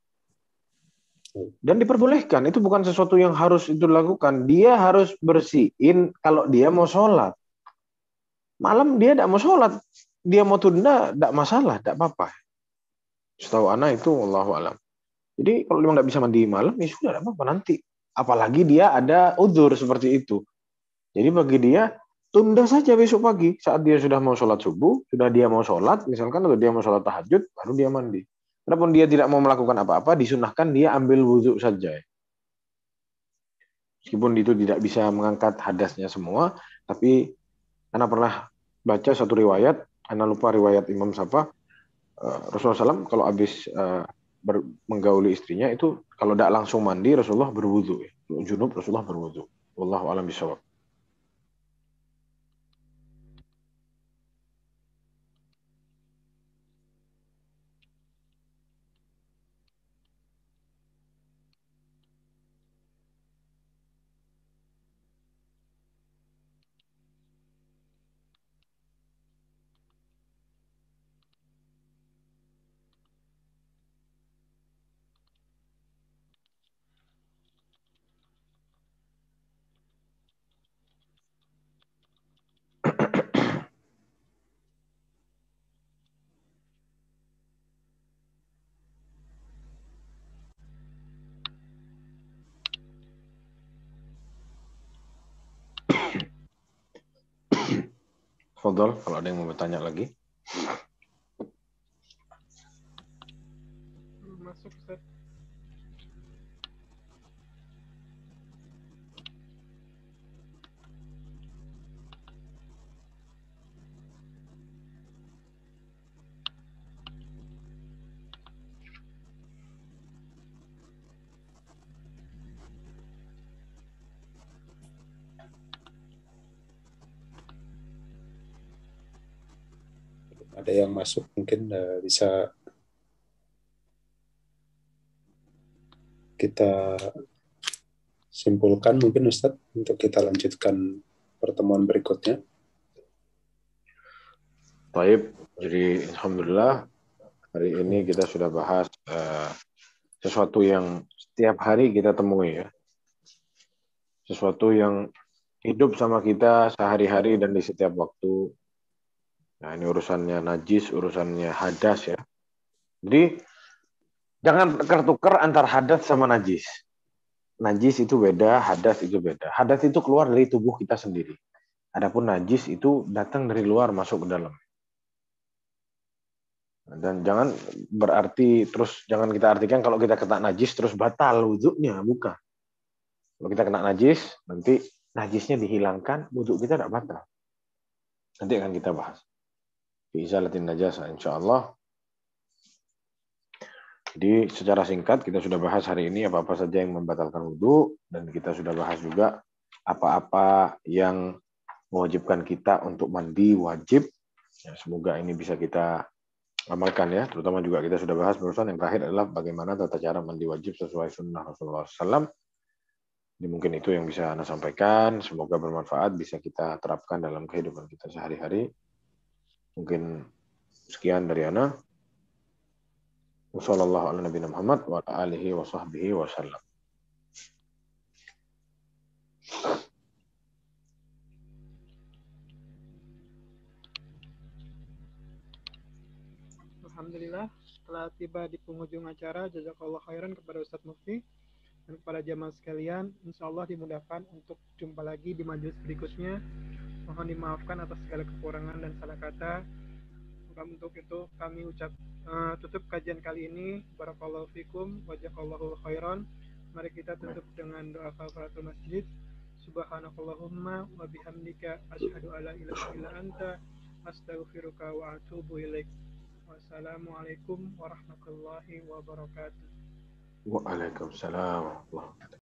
Dan diperbolehkan, itu bukan sesuatu yang harus itu dilakukan. Dia harus bersihin kalau dia mau sholat. Malam dia tidak mau sholat, dia mau tunda, tidak masalah, tidak apa-apa. Setahu anak itu, wallahu alam. Jadi kalau memang nggak bisa mandi malam, ya sudah, tidak apa-apa nanti. Apalagi dia ada udzur seperti itu. Jadi bagi dia, tunda saja besok pagi. Saat dia sudah mau sholat subuh, sudah dia mau sholat, misalkan atau dia mau sholat tahajud, baru dia mandi. Walaupun dia tidak mau melakukan apa-apa, disunahkan dia ambil wudhu saja. Meskipun itu tidak bisa mengangkat hadasnya semua, tapi Anda pernah baca satu riwayat, Anda lupa riwayat Imam Syafi'i, Rasulullah SAW kalau habis menggauli istrinya itu kalau tidak langsung mandi Rasulullah berwudu. Junub Rasulullah berwudu. Wallahu a'lam bishawab. Fadol, kalau ada yang mau bertanya lagi. Masuk, Ustaz. ada yang masuk mungkin bisa kita simpulkan mungkin Ustadz untuk kita lanjutkan pertemuan berikutnya. Baik, jadi alhamdulillah hari ini kita sudah bahas sesuatu yang setiap hari kita temui ya. Sesuatu yang hidup sama kita sehari-hari dan di setiap waktu. Nah, ini urusannya najis, urusannya hadas ya. Jadi jangan tukar-tukar antara hadas sama najis. Najis itu beda, hadas itu beda. Hadas itu keluar dari tubuh kita sendiri. Adapun najis itu datang dari luar masuk ke dalam. Dan jangan berarti terus jangan kita artikan kalau kita kena najis terus batal wudhunya, bukan. Kalau kita kena najis, nanti najisnya dihilangkan, wudhu kita tidak batal. Nanti akan kita bahas. Fi izalatin najasa insyaallah. Jadi secara singkat kita sudah bahas hari ini apa-apa saja yang membatalkan wudhu, dan kita sudah bahas juga apa-apa yang mewajibkan kita untuk mandi wajib. Ya, semoga ini bisa kita amalkan ya. Terutama juga kita sudah bahas barusan yang terakhir adalah bagaimana tata cara mandi wajib sesuai sunnah Rasulullah SAW. Jadi mungkin itu yang bisa Ana sampaikan. Semoga bermanfaat, bisa kita terapkan dalam kehidupan kita sehari-hari. Mungkin sekian dari Ana. Wassallallahu ala nabiyina Muhammad wa ala alihi wa sahbihi wa sallam. Alhamdulillah, setelah tiba di penghujung acara, jazakallah khairan kepada Ustadz Mufti dan kepada jamaah sekalian. Insya Allah dimudahkan untuk jumpa lagi di majelis berikutnya. Mohon dimaafkan atas segala kekurangan dan salah kata. Untuk itu kami tutup kajian kali ini. Barakallahu fikum wa jazakallahu khairan. Mari kita tutup dengan doa kafaratul masjid. Subhanakallahumma wa bihamdika asyhadu alla ilaha illa anta astaghfiruka wa atubu ilaik. Wassalamualaikum warahmatullahi wabarakatuh. Waalaikumsalam warahmatullahi wabarakatuh.